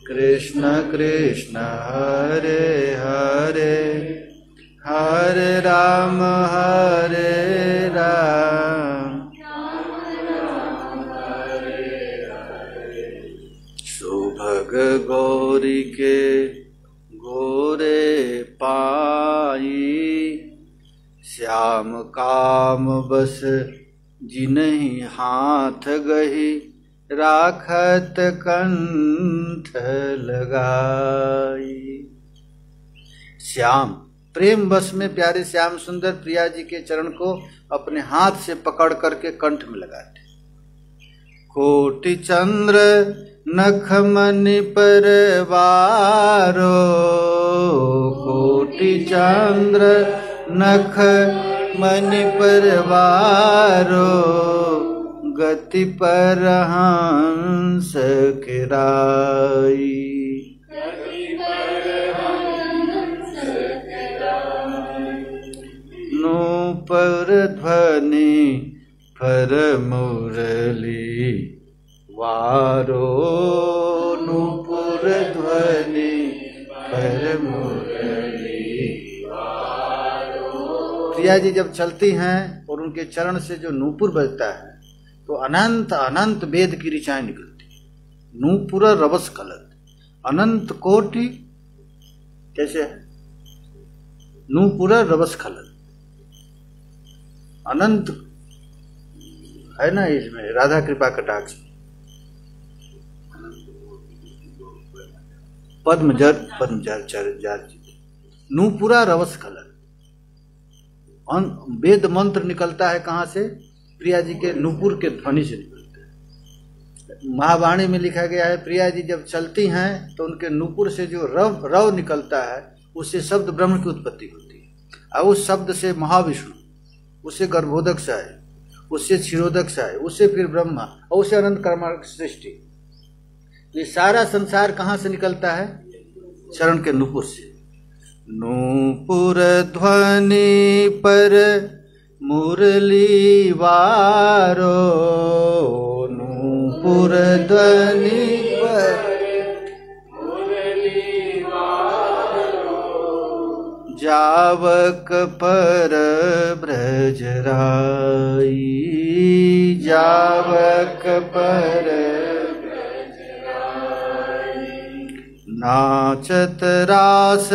कृष्ण कृष्ण हरे हरे, हरे राम सुभग गौरी के गोरे पाई, श्याम काम बस जिन्हीं हाथ गही, राखत कंठ लगाई। श्याम प्रेम बस में प्यारे श्याम सुंदर प्रिया जी के चरण को अपने हाथ से पकड़ करके कंठ में लगाते। कोटि चंद्र नख मणि पर वारो, कोटि चंद्र नख मणि पर वारो, गति पर हंस किराई। नूपुर ध्वनि फर मुरली वारो, नूपुर ध्वनि फर मुरली वारो। प्रिया जी जब चलती हैं और उनके चरण से जो नूपुर बजता है तो अनंत अनंत वेद की ऋचाएं निकलती। नूपुर रवस कलत, अनंत कोटि कैसे है? नूपुर रवस खलत, अनंत है ना इसमें राधा कृपा कटाक्ष। पद्मजर नूपुरा रवस खलत, वेद मंत्र निकलता है कहां से? प्रिया जी के नूपुर के ध्वनि से निकलता है। महावाणी में लिखा गया है प्रिया जी जब चलती हैं तो उनके नूपुर से जो रव निकलता है उससे शब्द ब्रह्म की उत्पत्ति होती है। और उस शब्द से महाविष्णु, उससे गर्भोदक से आए, उससे क्षीरोदक से आए, उससे फिर ब्रह्मा और उससे अनंत कर्मार्थ सृष्टि। ये सारा संसार कहाँ से निकलता है? चरण के नूपुर से। नूपुर ध्वनि पर मुरली वारो, नूपुर ध्वनि पर मुरली वारो, जावक पर ब्रजराई, जावक पर नाचत रास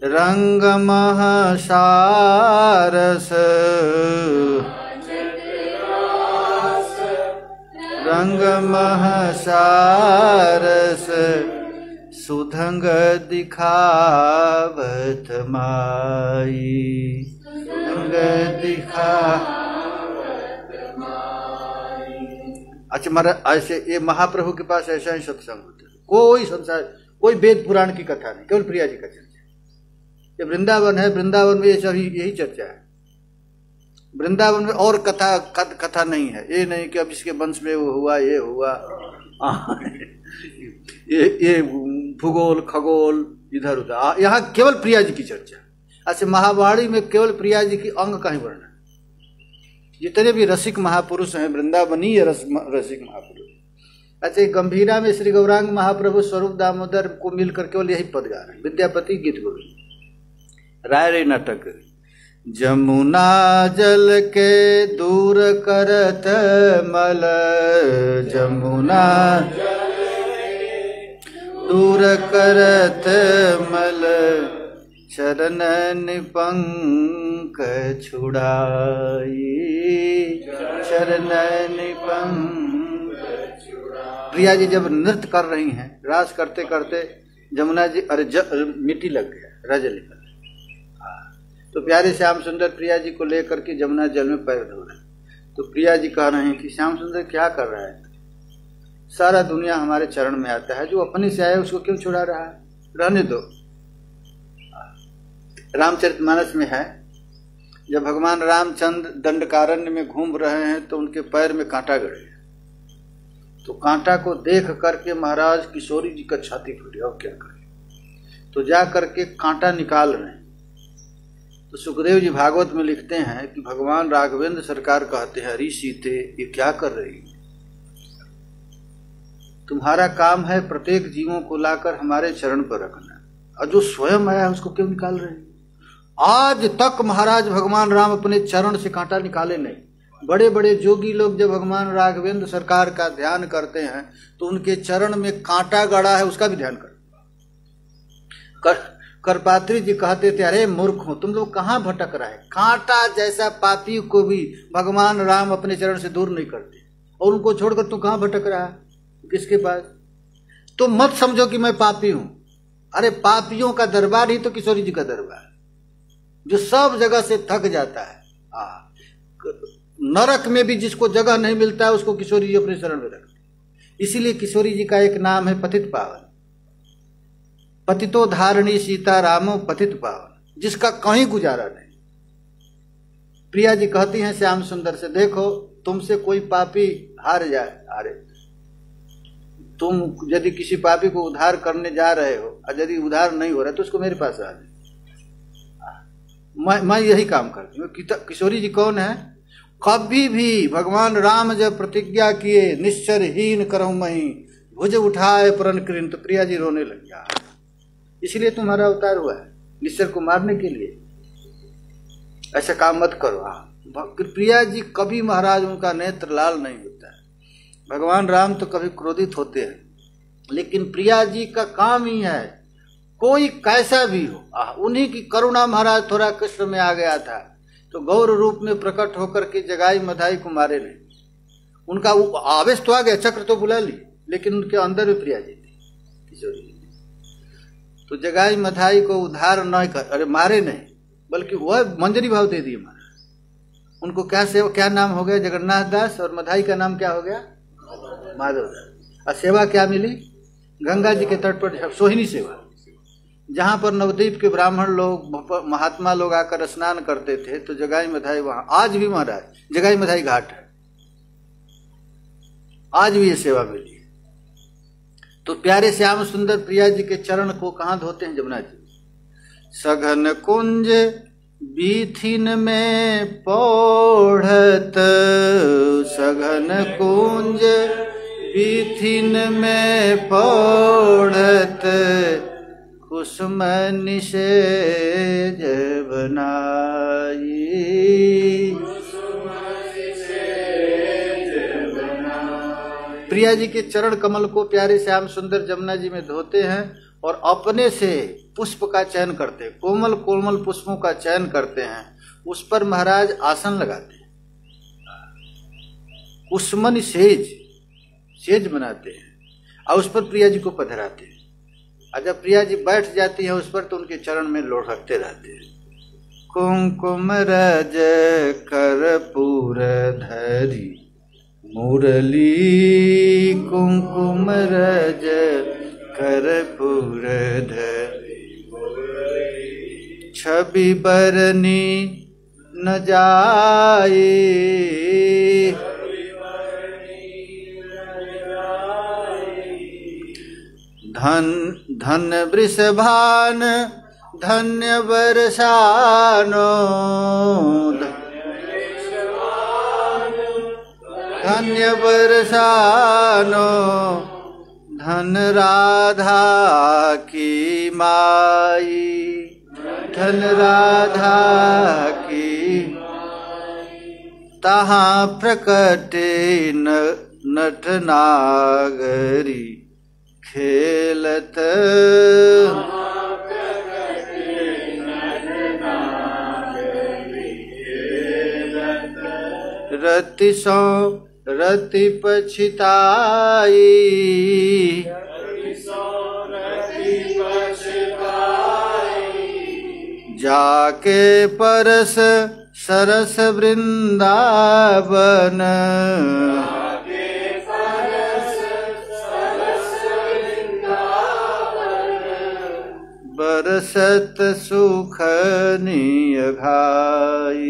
रंग महसारस, रंग महसारस, सुधंग दिखावत माई, सुधंग दिखावत अच्छा महाराज ऐसे ये महाप्रभु के पास ऐसा ही सत्संग होता है, कोई संसार कोई वेद पुराण की कथा नहीं, केवल प्रिया जी का चर्चा। ये वृंदावन है, वृंदावन में ये सभी यही चर्चा है। वृंदावन में और कथा नहीं है। ये नहीं कि अब इसके वंश में वो हुआ, ये हुआ, ये भूगोल खगोल इधर उधर। यहाँ केवल प्रिया जी की चर्चा। अच्छा महावाणी में केवल प्रिया जी की अंग का ही वर्णन। जितने भी रसिक महापुरुष हैं, वृंदावनीय रसिक महापुरुष। अच्छा गंभीरा में श्री गौरांग महाप्रभु स्वरूप दामोदर को मिलकर केवल यही पद गा रहे हैं, विद्यापति गीत गोविंद राय रे नाटक। जमुना जल के दूर करत मल, जमुना दूर करत मल, चरण निपंक छुड़ाई, चरण निपंक छुड़ाई। प्रिया जी जब नृत्य कर रही हैं, रास करते करते जमुना जी अरे मिट्टी लग गया, रज निकल। तो प्यारे श्याम सुंदर प्रिया जी को लेकर के जमुना जल में पैर धो रहे। तो प्रिया जी कह रहे हैं कि श्याम सुंदर क्या कर रहा है, सारा दुनिया हमारे चरण में आता है, जो अपने से आया उसको क्यों छुड़ा रहा है, रहने दो। रामचरितमानस में है, जब भगवान रामचंद्र दंडकारण्य में घूम रहे हैं तो उनके पैर में कांटा गड़े, तो कांटा को देख करके महाराज किशोरी जी का छाती फूटी, और क्या करें। तो जा करके कांटा निकाल रहे हैं। तो सुखदेव जी भागवत में लिखते हैं कि भगवान राघवेंद्र सरकार कहते हैं, अरे सीते ये क्या कर रही, तुम्हारा काम है प्रत्येक जीवों को लाकर हमारे चरण पर रखना, और जो स्वयं आया उसको क्यों निकाल रहे हैं। आज तक महाराज भगवान राम अपने चरण से कांटा निकाले नहीं। बड़े बड़े जोगी लोग जब भगवान राघवेंद्र सरकार का ध्यान करते हैं तो उनके चरण में कांटा गड़ा है उसका भी ध्यान करपात्री जी कहते थे, अरे मूर्ख हो तुम लोग, कहाँ भटक रहा है। कांटा जैसा पापी को भी भगवान राम अपने चरण से दूर नहीं करते, और उनको छोड़कर तू कहाँ भटक रहा है, किसके पास। तो मत समझो कि मैं पापी हूं। अरे पापियों का दरबार ही तो किशोरी जी का दरबार, जो सब जगह से थक जाता है। नरक में भी जिसको जगह नहीं मिलता है उसको किशोरी जी अपने शरण में रखते। इसीलिए किशोरी जी का एक नाम है पतित पावन। पतितो धारणी सीता रामो पतित पावन, जिसका कहीं गुजारा नहीं। प्रिया जी कहती हैं श्याम सुंदर से, देखो तुमसे कोई पापी हार जाए, अरे तुम यदि किसी पापी को उद्धार करने जा रहे हो और यदि उद्धार नहीं हो रहा तो उसको मेरे पास आ जाए, मैं यही काम करती हूँ। किशोरी जी कौन है, कभी भी भगवान राम जब प्रतिज्ञा किए निश्चरहीन करहूं मही, भुज उठाए परन कृन, तो प्रिया जी रोने लग गया। इसलिए तुम्हारा अवतार हुआ है, निश्चर को मारने के लिए। ऐसा काम मत करो। प्रिया जी कभी महाराज उनका नेत्र लाल नहीं होता है। भगवान राम तो कभी क्रोधित होते हैं, लेकिन प्रिया जी का काम ही है, कोई कैसा भी हो, उन्हीं की करुणा महाराज थोड़ा कृष्ण में आ गया था तो गौर रूप में प्रकट होकर के जगाई मधाई को मारे नहीं। उनका आवेश तो आ गया, चक्र तो बुला ली, लेकिन उनके अंदर भी प्रिया जी थी, किशोरी जी। तो जगाई मधाई को उद्धार न कर, अरे मारे नहीं, बल्कि वह मंजरी भाव दे दिए महाराज। उनको क्या नाम हो गया, जगन्नाथ दास, और मधाई का नाम क्या हो गया, माधव दास। और सेवा क्या मिली, गंगा जी के तट पर सोहिनी सेवा, जहां पर नवद्वीप के ब्राह्मण लोग महात्मा लोग आकर स्नान करते थे, तो जगाई मधाई वहां आज भी महाराज जगाई मधाई घाट है, आज भी ये सेवा मिली। तो प्यारे श्याम सुंदर प्रिया जी के चरण को कहां धोते हैं, जमुना जी। सघन कुंज बीथिन में पौढ़त, सघन कुंज बीथिन में पौढ़त, कुसुम निषेज बनाई, प्रिया जी के चरण कमल को प्यारे श्याम सुंदर जमुना जी में धोते हैं और अपने से पुष्प का चयन करते हैं, कोमल कोमल पुष्पों का चयन करते हैं, उस पर महाराज आसन लगाते हैं, कुसुमन सेज बनाते हैं और उस पर प्रिया जी को पधराते हैं। और जब प्रिया जी बैठ जाती है उस पर तो उनके चरण में लुढ़कते रहते हैं। कुमकुम रज कर्पूर धरी मुरली कुंकुम रज कर्पूर धरि छवि बरनी न जाए धन धन वृषभान धन्य बरसानो धन्य बरसानो धन राधा की माई धन राधा की तहाँ प्रकटे नट नागरी खेलत रति सो रति पछिताई जाके परस सरस वृंदावन बरसत सुख नियघाई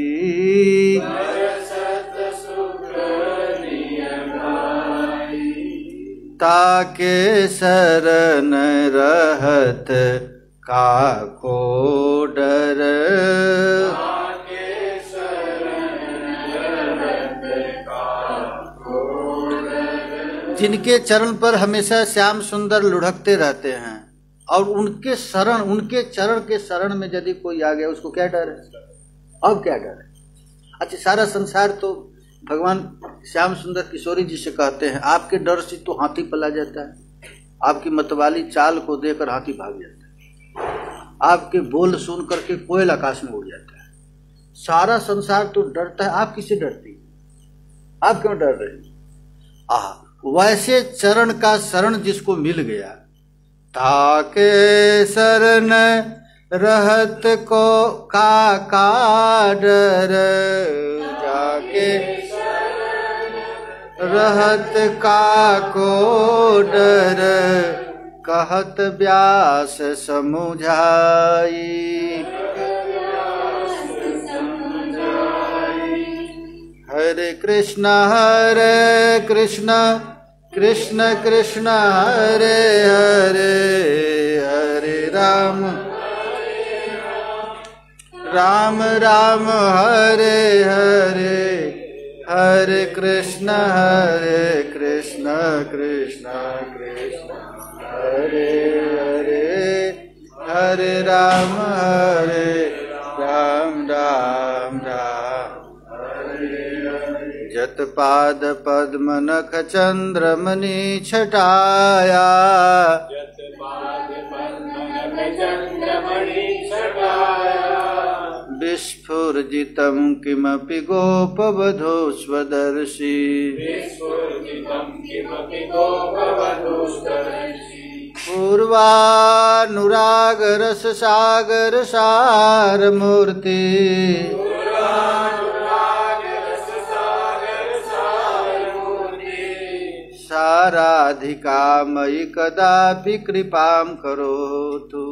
ताके शरण रहत काको डर जिनके चरण पर हमेशा श्याम सुंदर लुढ़कते रहते हैं और उनके चरण के शरण में यदि कोई आ गया उसको क्या डर है? अब क्या डर है? अच्छा, सारा संसार तो भगवान श्याम सुंदर किशोरी जी से कहते हैं आपके डर से तो हाथी पला जाता है, आपकी मतवाली चाल को देकर हाथी भाग जाता है, आपके बोल सुन करके कोयल आकाश में उड़ जाता है। सारा संसार तो डरता है, आप किससे डरती? आप क्यों डर रहे? वैसे चरण का शरण जिसको मिल गया, ताके शरण रहत को का डर, जाके रहत का को डर, कहत व्यास समुझाई। हरे कृष्ण कृष्ण कृष्ण हरे हरे, हरे राम राम राम हरे हरे, हरे कृष्ण कृष्ण कृष्ण हरे हरे, हरे राम राम राम। जत पाद पद्म नख चंद्रमणि छटाया, विस्फुर्जितं किमपि गोपवधू स्वदर्शी, पूर्वानुराग रस सागर सार मूर्ति, साराधिका मयि कदापि कृपां करोतु,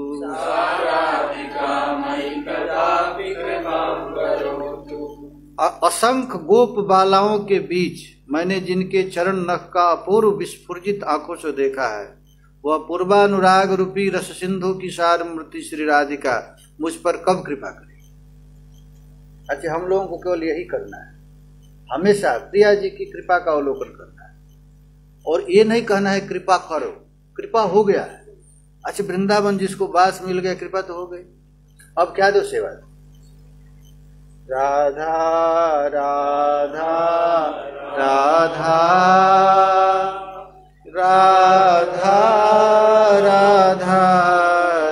असंख्य गोप बालाओं के बीच मैंने जिनके चरण नख का अपूर्व विस्फुर्जित आंखों से देखा है, वह पूर्वानुराग रूपी रस सिंधु की सार मूर्ति श्री राधिका मुझ पर कब कृपा करे। अच्छा, हम लोगों को केवल यही करना है, हमेशा प्रिया जी की कृपा का अवलोकन करना है और ये नहीं कहना है कृपा करो, कृपा हो गया है। अच्छा, वृंदावन जिसको वास मिल गया, कृपा तो हो गई, अब क्या दो सेवा। राधा राधा राधा राधा राधा राधा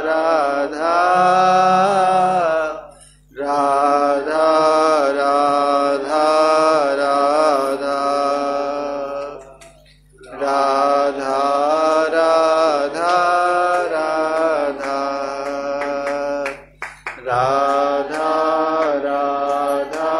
राधा राधा राधा राधा राधा राधा राधा राधा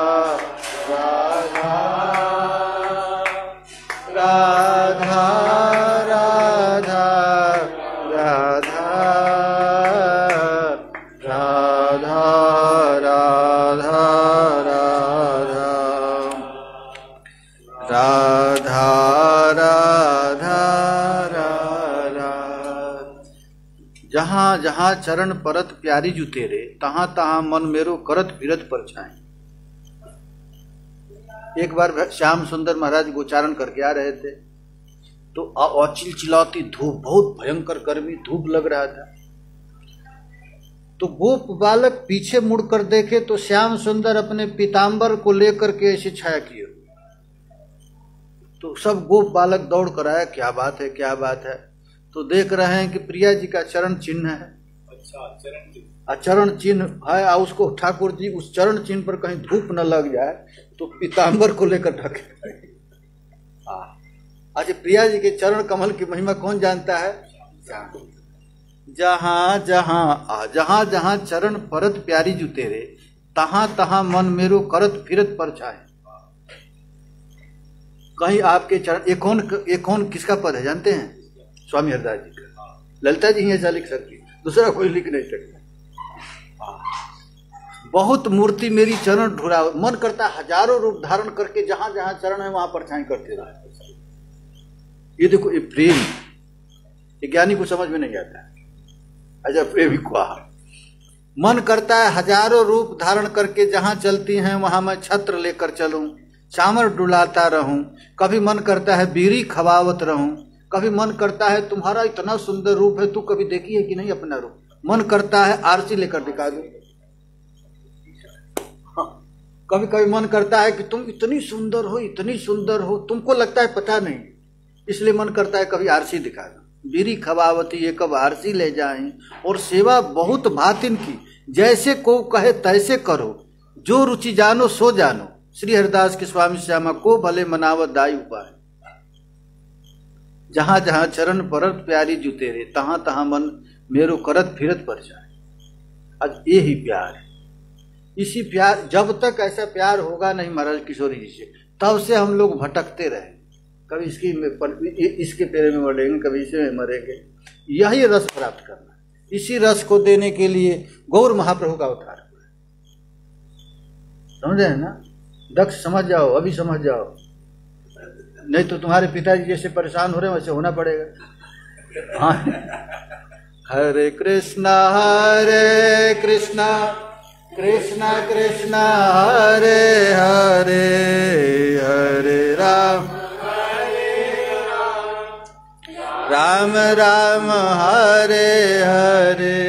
जहाँ जहाँ चरण परत प्यारी जु तेरे, तहाँ तहाँ मन मेरो करत फिरत परछाई। एक बार श्याम सुंदर महाराज गोचारण करके आ रहे थे, तो चिलचिलाती धूप, बहुत भयंकर गर्मी, धूप लग रहा था। तो गोप बालक पीछे मुड़कर देखे तो श्याम सुंदर अपने पीताम्बर को लेकर के ऐसे छाया किए। तो सब गोप बालक दौड़ कर आया, क्या बात है, क्या बात है। तो देख रहे हैं कि प्रिया जी का चरण चिन्ह है। अच्छा, चरण चिन्ह है, और उसको ठाकुर जी उस चरण चिन्ह पर कहीं धूप न लग जाए तो पीताम्बर को लेकर ढके। आज प्रिया जी के चरण कमल की महिमा कौन जानता है? जहाँ जहाँ चरण परत प्यारी जु तेरे, तहाँ तहाँ मन मेरो करत फिरत परछाई। कहीं आपके चरण, एक कौन किसका पद है जानते हैं? स्वामी हरदास जी का। ललिता जी ही ऐसा लिख सकती, दूसरा कोई लिख नहीं सकता। बहुत मूर्ति मेरी चरण ढुरा, मन करता हजारों रूप धारण करके जहां जहां चरण है वहां परछाई करते रहे। ये देखो, ये प्रेम, ये ज्ञानी को समझ में नहीं आता। अच्छा, प्रेमी को मन करता है हजारों रूप धारण करके जहां चलती हैं वहां मैं छत्र लेकर चलूं, चामर डुलाता रहूं। कभी मन करता है बीड़ी खवावत रहूं, कभी मन करता है तुम्हारा इतना सुंदर रूप है, तू कभी देखी है कि नहीं अपना रूप। मन करता है आरसी लेकर दिखा दूं। कभी कभी मन करता है कि तुम इतनी सुंदर हो, इतनी सुंदर हो, तुमको लगता है पता नहीं, इसलिए मन करता है कभी आरसी दिखा दो। बीरी खवावती ये कब आरसी ले जाएं, और सेवा बहुत भातिन की, जैसे को कहे तैसे करो, जो रुचि जानो सो जानो। श्री हरिदास के स्वामी श्यामा को भले मनावत दाई उपाय। जहां जहां चरण परत प्यारी जु तेरे, तहाँ तहाँ मन मेरो करत फिरत पर जाए। आज ये ही प्यार है। इसी प्यार, जब तक ऐसा प्यार होगा नहीं महाराज किशोरी जी से, तब से हम लोग भटकते रहे। कभी इसके पेरे में मरेंगे, कभी इसे में मरेंगे। यही रस प्राप्त करना, इसी रस को देने के लिए गौर महाप्रभु का अवतार हुआ। समझे है ना? दक्ष समझ जाओ, अभी समझ जाओ, नहीं तो तुम्हारे पिताजी जैसे परेशान हो रहे हैं वैसे होना पड़ेगा। हाँ। हरे कृष्णा कृष्णा कृष्णा हरे हरे, हरे राम राम राम हरे हरे,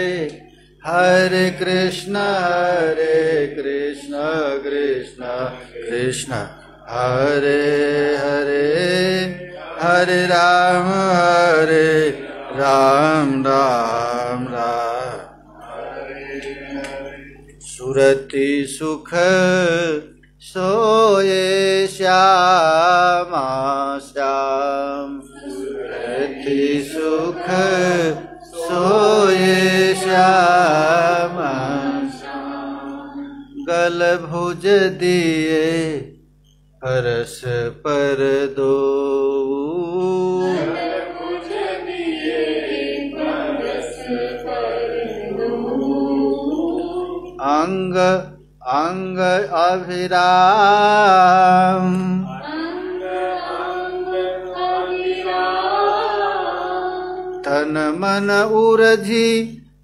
हरे कृष्णा कृष्णा कृष्णा हरे हरे, हरे राम राम राम। सुरति सुख सोए श्यामा श्याम, सुरति सुख सोए श्यामा, गल भुज दिए हरस पर दो, अंग अंग अभिराम, तन मन उरझी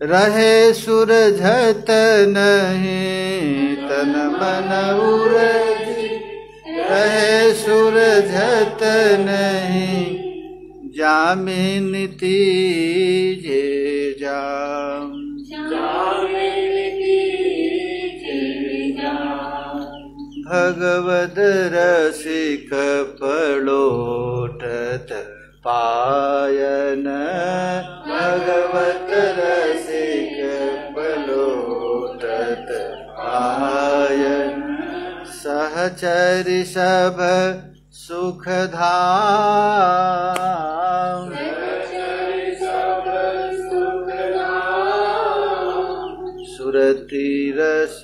रहे सुरझत नहीं, तन मन उरझी रहे सुरझत नहीं, जामिनी तीजे जाम, भगवद रसिक पलोटत पायन, भगवत रसिक पलोटत पायन, सहचरि सब सुख धाम, सुरति रस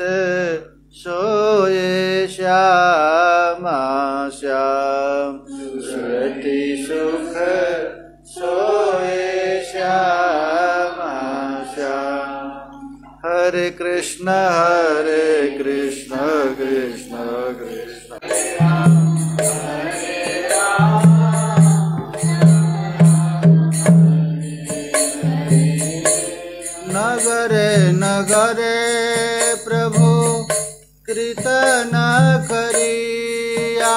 सोए श्यामा श्याम, सुरति सुख सोए श्यामा श्याम। हरे कृष्ण कृष्ण कृष्ण नगरे नगरे प्रभु कृत न करिया